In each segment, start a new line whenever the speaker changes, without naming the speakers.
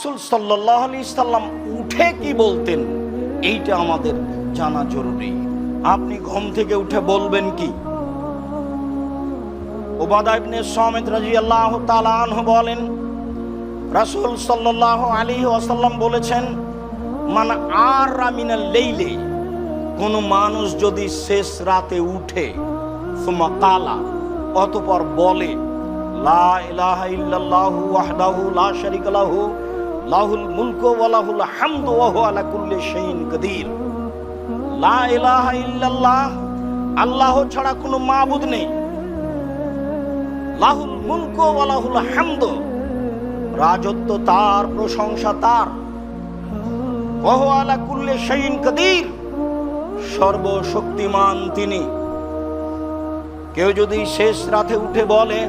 রাসূল সাল্লাল্লাহু আলাইহি সাল্লাম উঠে কি বলতেন এইটা আমাদের জানা জরুরি। আপনি ঘুম থেকে উঠে বলবেন কি? উবাদা ইবনে সামিত রাদিয়াল্লাহু তাআলা আনহু বলেন, রাসূল সাল্লাল্লাহু আলাইহি ওয়াসাল্লাম বলেছেন, মান আরা মিনাল লাইলি, কোন মানুষ যদি শেষ রাতে উঠে, সুম্মা কালা, অতঃপর বলে, লা ইলাহা ইল্লাল্লাহু ওয়াহদাহু লা শারীকা লাহু লাহুল মুলকু ওয়া লাহুল হামদু ওয়া হুয়া আলা কুল্লি শাইইন কাদির। লা ইলাহা ইল্লাল্লাহ, আল্লাহ ছাড়া কোনো মাবুদ নেই। লাহুল মুলকু ওয়া লাহুল হামদু, রাজত্ব তার, প্রশংসা তার। ওয়া হুয়া আলা কুল্লি শাইইন কাদির, সর্বশক্তিমান তিনি। কেউ যদি শেষ রাতে উঠে বলে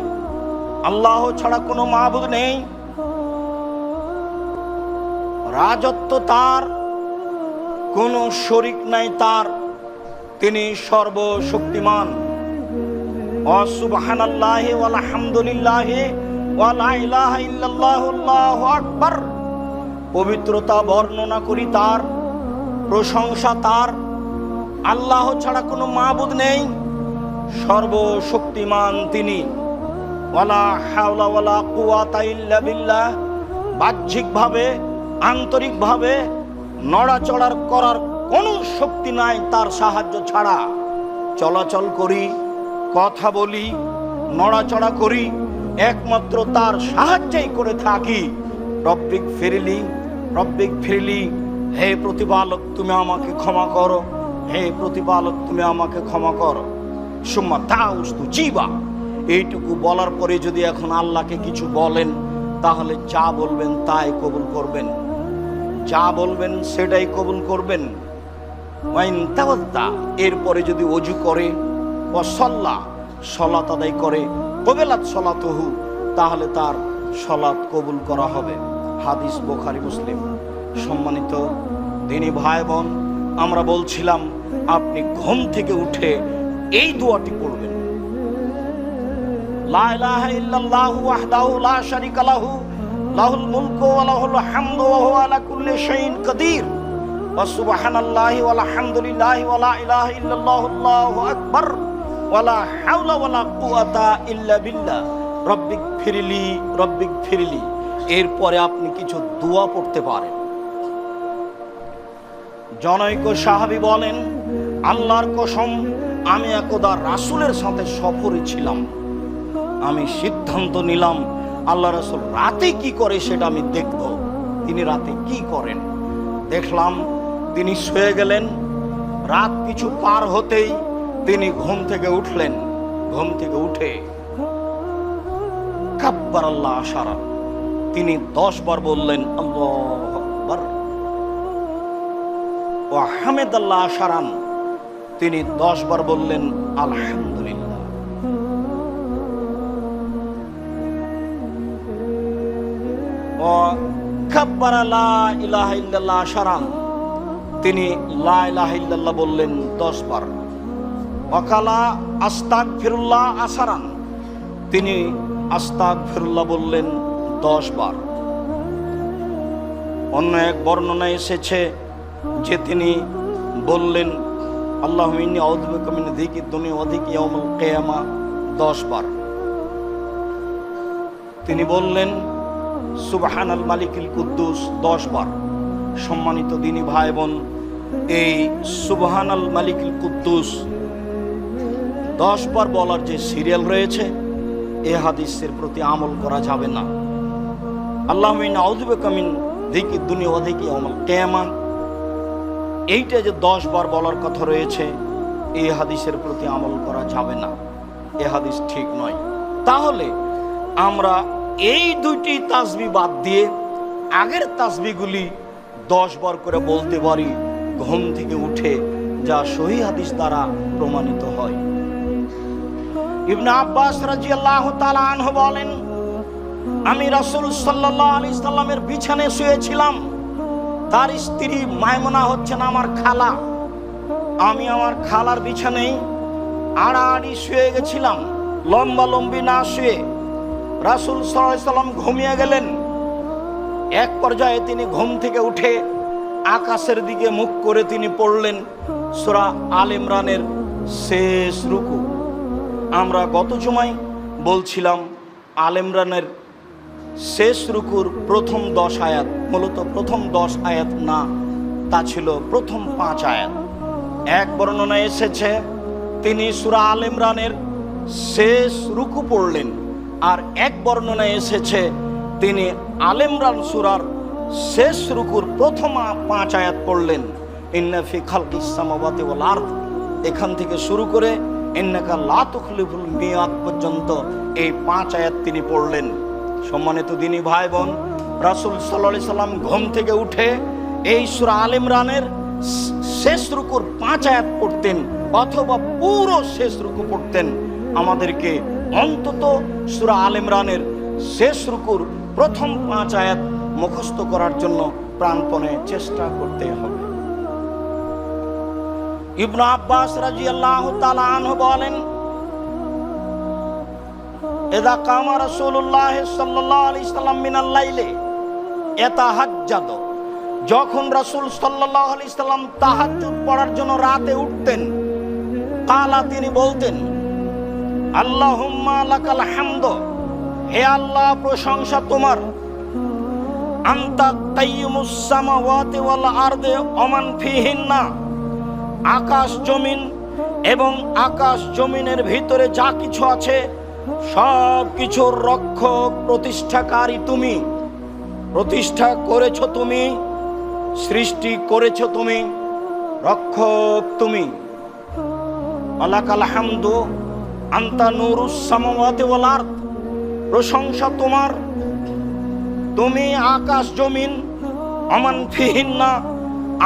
আল্লাহ ছাড়া কোনো মাবুদ নেই, রাজত্ব তার, কোনো শরীক নাই তার, তিনি সর্বশক্তিমান। সুবহানাল্লাহি ওয়াল হামদুলিল্লাহি ওয়া লা ইলাহা ইল্লাল্লাহু আল্লাহু আকবার, পবিত্রতা বর্ণনা করি তার, প্রশংসা তার। আল্লাহ ছাড়া কোনো মাবুদ নেই, সর্বশক্তিমান তিনি। ওয়ালা হাওলা ওয়ালা কুওয়াতা ইল্লা বিল্লাহ, বাহ্যিকভাবে আন্তরিকভাবে নড়াচড়ার করার কোনো শক্তি নাই তার সাহায্য ছাড়া। চলাচল করি, কথা বলি, নড়াচড়া করি, একমাত্র তার সাহায্যেই করে থাকি। রব্বিক ফিরলি, রব্বিক ফিরলি, হে প্রতিপালক তুমি আমাকে ক্ষমা করো, হে প্রতিপালক তুমি আমাকে ক্ষমা করো। সুম্মা তাউস্তু জিবা, এইটুকু বলার পরে যদি এখন আল্লাহকে কিছু বলেন, তাহলে যা বলবেন তাই কবুল করবেন, যা বলবেন সেটাই কবুল করবেন। ওয়াইন তাওয়াদ্দা, এরপরে যদি ওযু করে, ও সাল্লা, সালাত আদায় করে, কবেলাত সালাতুহু, তাহলে তার সালাত কবুল করা হবে। হাদিস বুখারী মুসলিম। সম্মানিত দিনী ভাই বোন, আমরা বলছিলাম আপনি ঘুম থেকে উঠে এই দোয়াটি পড়বেন, লা ইলাহা ইল্লাল্লাহু ওয়াহদাহু লা শারীকা লাহু লাহুল মুলকু ওয়া লাহুল হামদু ওয়া হুয়া আলা কুল্লি শাইইন কাদির, ওয়া সুবহানাল্লাহি ওয়াল হামদুলিল্লাহি ওয়া লা ইলাহা ইল্লাল্লাহু আল্লাহু আকবার, ওয়া লা হাওলা ওয়া লা কুওয়াতা ইল্লা বিল্লাহ, রব্বিক ফিরলি, রব্বিক ফিরলি। এরপরে আপনি কিছু দোয়া পড়তে পারেন। জনৈক সাহাবী বলেন, আল্লাহর কসম, আমি একদা রাসূলের সাথে সফরে ছিলাম। আমি সিদ্ধান্ত নিলাম আল্লাহ রাসূল রাতে কি করে সেটা আমি দেখব। তিনি রাতে কি করেন দেখলাম। তিনি শুয়ে গেলেন। রাত কিছু পার হতেই তিনি ঘুম থেকে উঠলেন। ঘুম থেকে উঠে কাব্বার আল্লাহ আশারা, তিনি 10 বার বললেন আল্লাহু আকবার। ওয়া হামিদাল্লাহ আশারান, তিনি 10 বার বললেন আলহামদুলিল্লাহ। ওয়া কাব্বারা লা ইলাহা ইল্লাল্লাহ আশারান, তিনি লা ইলাহা ইল্লাল্লাহ বললেন 10 বার। ওয়াকালা আস্তাগফিরুল্লাহ আশারান, তিনি আস্তাগফিরুল্লাহ বললেন 10 বার। অন্য এক বর্ণনায় এসেছে যে তিনি বললেন আল্লাহুম্মা ইন্নী আউযু বিকা মিন যিকিদ দুনিয়া ওয়া যিকি ইয়াউমিল কিয়ামা 10 বার। তিনি বললেন সুবহানাল মালিকিল কুদ্দুস 10 বার। সম্মানিত দিনী ভাই বোন, এই সুবহানাল মালিকিল কুদ্দুস 10 বার বলার যে সিরিয়াল রয়েছে, এই হাদিসের প্রতি আমল করা যাবে না। আল্লাহুম্মা ইন্নী আউযু বিকা মিন যিকিদ দুনিয়া ওয়া যিকি ইয়াউমিল কিয়ামা, এইটা যে 10 বার বলার কথা রয়েছে, এই হাদিসের প্রতি আমল করা যাবে না। এই হাদিস ঠিক নয়। তাহলে আমরা এই দুইটি তাসবিহ বাদ দিয়ে আগের তাসবিহগুলি 10 বার করে বলতে পারি ঘুম থেকে উঠে, যা সহিহ হাদিস দ্বারা প্রমাণিত হয়। ইবনে আব্বাস রাদিয়াল্লাহু তাআলা আনহু বলেন, আমি রাসূল সাল্লাল্লাহু আলাইহি সাল্লামের বিছানায় শুয়েছিলাম। তার স্ত্রী মায়মুনা হচ্ছেন আমার খালা। আমি আমার খালার বিছানায় আড়াআড়ি শুয়ে গেছিলাম, লম্বা লম্বি না শুয়ে। রাসূল সাল্লাল্লাহু আলাইহি সাল্লাম ঘুমিয়ে গেলেন। এক পর্যায়ে তিনি ঘুম থেকে উঠে আকাশের দিকে মুখ করে তিনি পড়লেন সূরা আল ইমরানের শেষ রুকু। আমরা গত জুমায় বলছিলাম আল ইমরানের শেষ রুকুর প্রথম 10 আয়াত মূলত প্রথম 10 আয়াত না, তা ছিল প্রথম 5 আয়াত। এক বর্ণনায় এসেছে তিনি সূরা আল ইমরানের শেষ রুকু পড়লেন, আর এক বর্ণনায় এসেছে তিনি আল ইমরান সূরার শেষ রুকুর প্রথম 5 আয়াত পড়লেন। ইন্না ফি খালকিস সামাওয়াতি ওয়াল আরদ, এখান থেকে শুরু করে ইন্নাকা লা তুখলিফুল মিয়াদ পর্যন্ত এই 5 আয়াত তিনি পড়লেন। সম্মানিত দিনী ভাই বোন, রাসূল সাল্লাল্লাহু আলাইহি সাল্লাম ঘুম থেকে উঠে এই সূরা আল ইমরানের শেষ রুকুর 5 আয়াত পড়তেন অথবা পুরো শেষ রুকু পড়তেন। আমাদেরকে অন্তত সূরা আল ইমরানের শেষ রুকুর প্রথম 5 আয়াত মুখস্থ করার জন্য প্রাণপণে চেষ্টা করতে হবে। ইবনে আব্বাস রাদিয়াল্লাহু তাআলা আনহু বলেন, ইযা কামা রাসূলুল্লাহ সাল্লাল্লাহু আলাইহি সাল্লাম মিনাল লাইলি ইয়াতাহাজ্জাদ, যখন রাসূল সাল্লাল্লাহু আলাইহি সাল্লাম তাহাজ্জুদ পড়ার জন্য রাতে উঠতেন, কালা তিনি বলতেন, আল্লাহুম্মা লাকাল হামদ, হে আল্লাহ প্রশংসা তোমার, আনতা কাইয়ুমুস সামাওয়াতি ওয়াল আরদি ওয়া মান ফিহিন্না, আকাশ জমিন এবং আকাশ জমিনের ভিতরে যা কিছু আছে সব কিছুর রক্ষক প্রতিষ্ঠাকারী তুমি, প্রতিষ্ঠা করেছ তুমি, সৃষ্টি করেছ তুমি, রক্ষক তুমি। আলাকাল হামদু আনতা নূরুস সামাওয়াতি ওয়াল আরদ, প্রশংসা তোমার, তুমি আকাশ জমিন, আমান ফিহিন্না,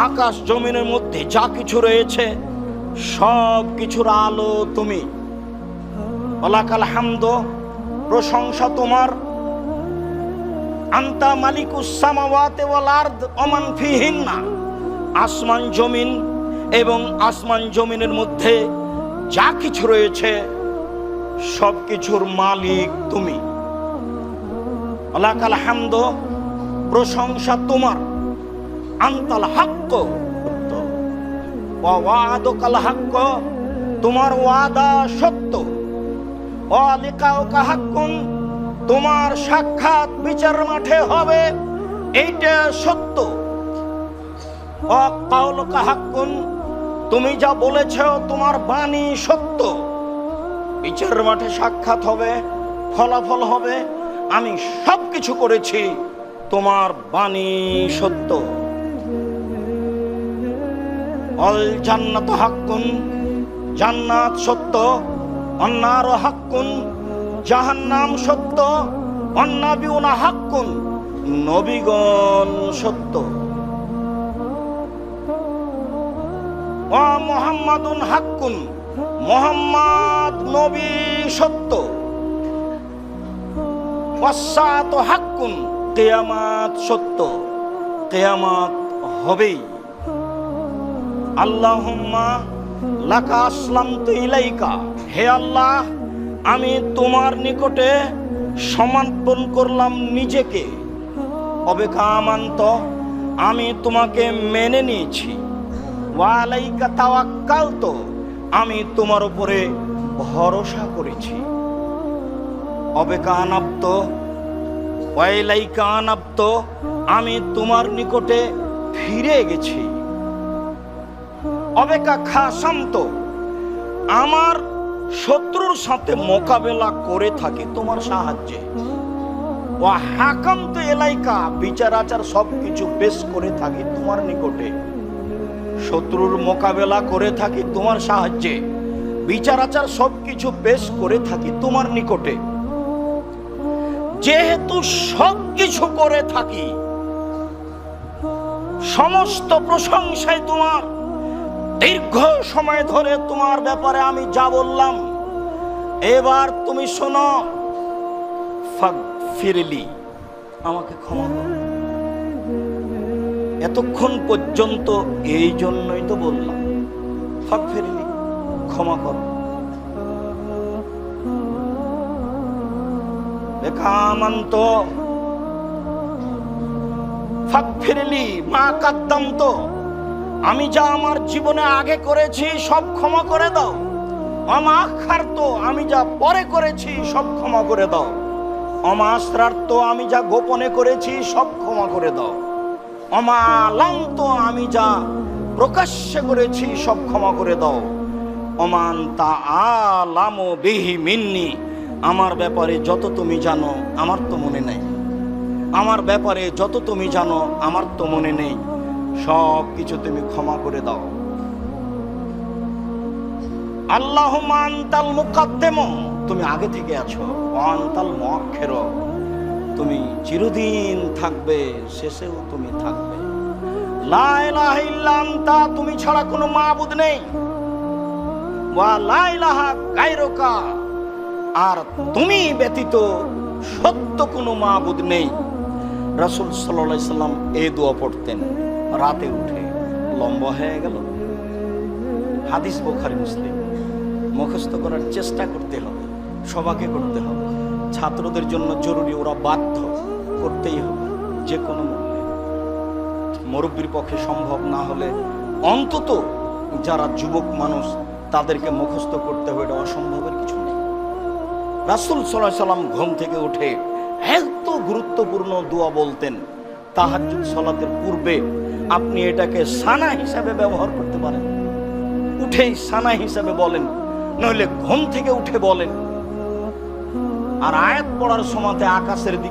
আকাশ জমিনের মধ্যে যা কিছু রয়েছে সব কিছুর আলো তুমি। আলাকাল হামদু, প্রশংসা তোমার, আনতা মালিকুস সামাওয়াতি ওয়াল আরদ ওমান ফিহিন্না, আসমান জমিন এবং আসমান জমিনের মধ্যে যা কিছু রয়েছে সব কিছুর মালিক তুমি। আলাকাল হামদু, প্রশংসা তোমার, আনতাল হাক্ক ওয়া ওয়াদুকাল হাক্ক, তোমার ওয়াদা সত্য, ওয়া লিকাউকা হাক্কুন, তোমার সাক্ষাৎ বিচার মাঠে হবে এইটা সত্য, ওয়া কাউলুকা হাক্কুন, তুমি যা বলেছো তোমার বাণী সত্য, বিচার মাঠে সাক্ষাৎ হবে, ফলাফল হবে, আমি সব কিছু করেছি, তোমার বাণী সত্য। অল জান্নাত হাক্কুন, জান্নাত সত্য, অন্নার হাক্কুন, জাহান্নাম সত্য, অন্নাবিউনা হাক্কুন, নবীগণ সত্য, ওয়া মুহাম্মাদুন হাক্কুন, মুহাম্মদ নবী সত্য, ওয়াসসাআতু হাক্কুন, কিয়ামত সত্য, কিয়ামত হবেই। আল্লাহুম্মা লাকা আসলামতু ইলাইকা, হে আল্লাহ আমি তোমার নিকটে সমর্পণ করলাম নিজেকে, অবেকামান্ত আমি তোমাকে মেনে নিয়েছি, ওয়া আলাইকা তাওয়াক্কালতু, আমি তোমার উপরে ভরসা করেছি, অবেকানাপ্ত ওয়া ইলাইকা আনাপ্ত, আমি তোমার নিকটে ফিরে গেছি, অবেকা খাসান্ত, আমার শত্রুর সাথে মোকাবেলা করে থাকি তোমার সাহায্যে, ওয়া হাকামতু ইলাইকা, বিচার আচার সবকিছু পেশ করে থাকি তোমার নিকটে, শত্রুর মোকাবেলা করে থাকি তোমার সাহায্যে, বিচার আচার সবকিছু পেশ করে থাকি তোমার নিকটে। যেহেতু সবকিছু করে থাকি, সমস্ত প্রশংসায় তোমার, দীর্ঘ সময় ধরে তোমার ব্যাপারে আমি যা বললাম, এবার তুমি শোনো, ফাগফিরলি, আমাকে ক্ষমা করো। এতক্ষণ পর্যন্ত এই জন্যই তো বললাম ফাগফিরলি, ক্ষমা করো। বেকামান্ত ফাগফিরলি মা কাদ্দামতো, আমি যা আমার জীবনে আগে করেছি সব ক্ষমা করে দাও। আমা আখারতো, আমি যা পরে করেছি সব ক্ষমা করে দাও। আমা আসরারতো, আমি যা গোপনে করেছি সব ক্ষমা করে দাও। আমা আলামতো, আমি যা প্রকাশ্যে করেছি সব ক্ষমা করে দাও। ওমান তা আলামু বিহি মিন্নি, আমার ব্যাপারে যত তুমি জানো আমার তো মনে নেই। আমার ব্যাপারে যত তুমি জানো আমার তো মনে নেই, সব কিছু তুমি ক্ষমা করে দাও। আল্লাহুম্মা আনতাল মুকাদ্দিম, তুমি আগে থেকে আছো। ওয়া আনতাল মুআখির, তুমি চিরদিন থাকবে, শেষেও তুমি থাকবে। লা ইলাহা ইল্লা আনতা, তুমি ছাড়া কোনো মাবুদ নেই। ওয়া লা ইলাহা গায়রুকা, আর তুমি ব্যতীত সত্য কোনো মাবুদ নেই। রাসূল সাল্লাল্লাহু আলাইহি সাল্লাম এই দোয়া পড়তেন রাতে উঠে। লম্বা হয়ে গেল, হাদিস বুখারী মুসলিম। মুখস্থ করার চেষ্টা করতে হবে, সবাইকে করতে হবে। ছাত্রদের জন্য জরুরি, ওরা বাধ্য করতেই হবে যে কোনো মূল্যে। মুরব্বির পক্ষে সম্ভব না হলে অন্তত যারা যুবক মানুষ তাদেরকে মুখস্থ করতে হবে, এটা অসম্ভবের কিছু নেই। রাসূল সাল্লাল্লাহু আলাইহি সাল্লাম ঘুম থেকে উঠে এত গুরুত্বপূর্ণ দোয়া বলতেন। তাহাজ্জুদ সালাতের পূর্বে আপনি এটাকে সানা হিসাবে ব্যবহার করতে পারেন, উঠেই সানা হিসাবে বলেন, নইলে ঘুম থেকে উঠে বলেন। আর আয়াত পড়ার সময়তে আকাশের দিকে